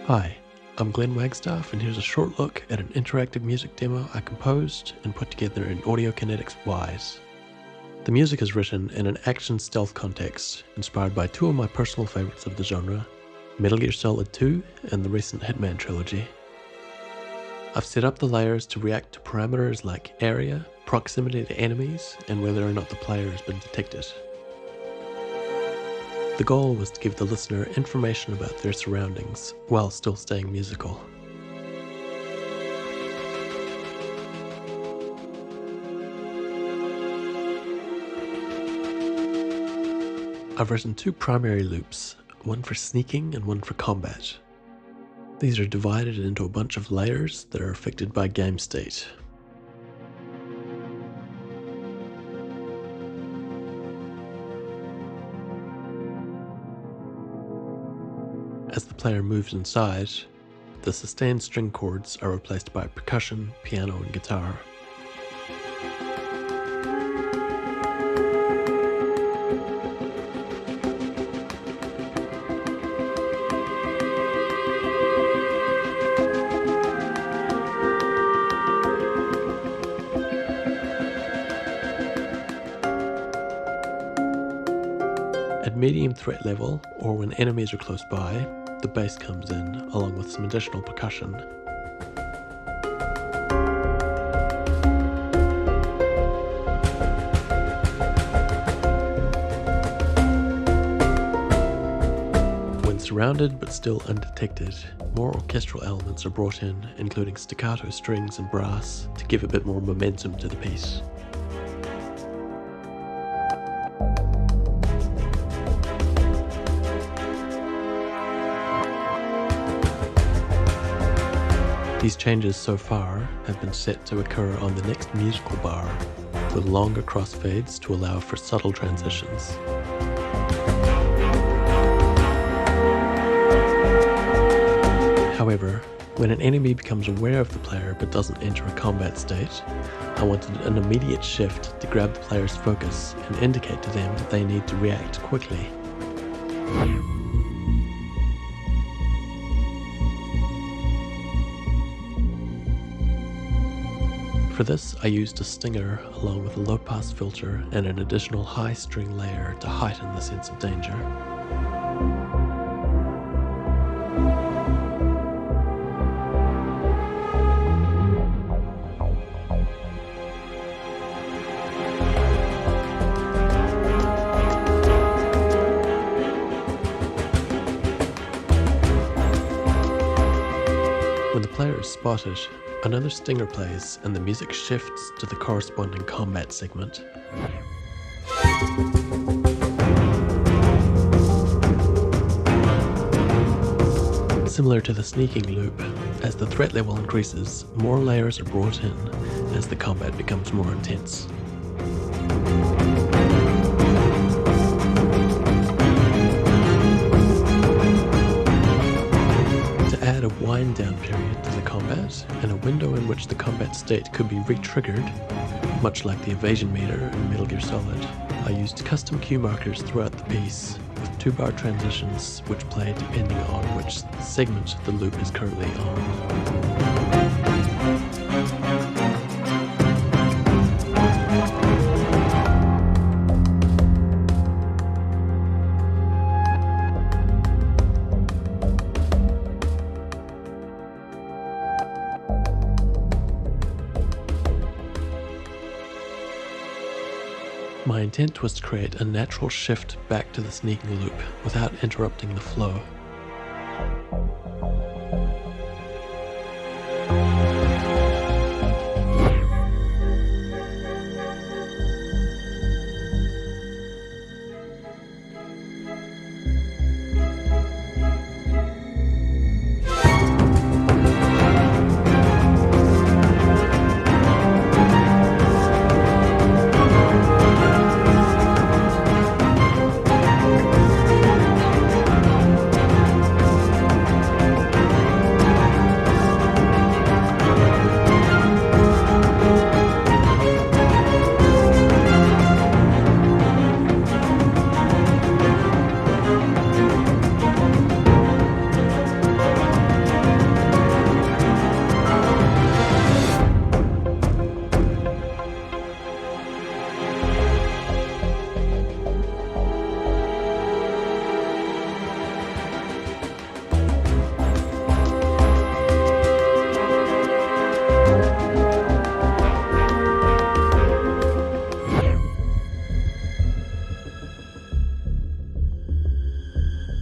Hi, I'm Glenn Wagstaff, and here's a short look at an interactive music demo I composed and put together in Wwise. The music is written in an action stealth context, inspired by two of my personal favorites of the genre, Metal Gear Solid 2 and the recent Hitman trilogy. I've set up the layers to react to parameters like area, proximity to enemies, and whether or not the player has been detected. The goal was to give the listener information about their surroundings while still staying musical. I've written two primary loops, one for sneaking and one for combat. These are divided into a bunch of layers that are affected by game state. As the player moves inside, the sustained string chords are replaced by percussion, piano, and guitar. At medium threat level, or when enemies are close by, the bass comes in, along with some additional percussion. When surrounded but still undetected, more orchestral elements are brought in, including staccato strings and brass, to give a bit more momentum to the piece. These changes so far have been set to occur on the next musical bar, with longer crossfades to allow for subtle transitions. However, when an enemy becomes aware of the player but doesn't enter a combat state, I wanted an immediate shift to grab the player's focus and indicate to them that they need to react quickly. For this, I used a stinger along with a low-pass filter and an additional high string layer to heighten the sense of danger. When the player is spotted, another stinger plays and the music shifts to the corresponding combat segment. Similar to the sneaking loop, as the threat level increases, more layers are brought in as the combat becomes more intense. Add a wind-down period to the combat, and a window in which the combat state could be re-triggered, much like the evasion meter in Metal Gear Solid. I used custom cue markers throughout the piece, with 2-bar transitions which play depending on which segment the loop is currently on. My intent was to create a natural shift back to the sneaking loop without interrupting the flow.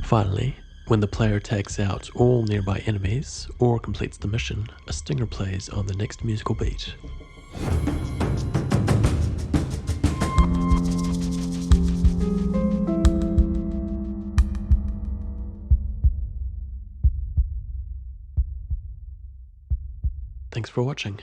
Finally, when the player takes out all nearby enemies or completes the mission, a stinger plays on the next musical beat. Thanks for watching.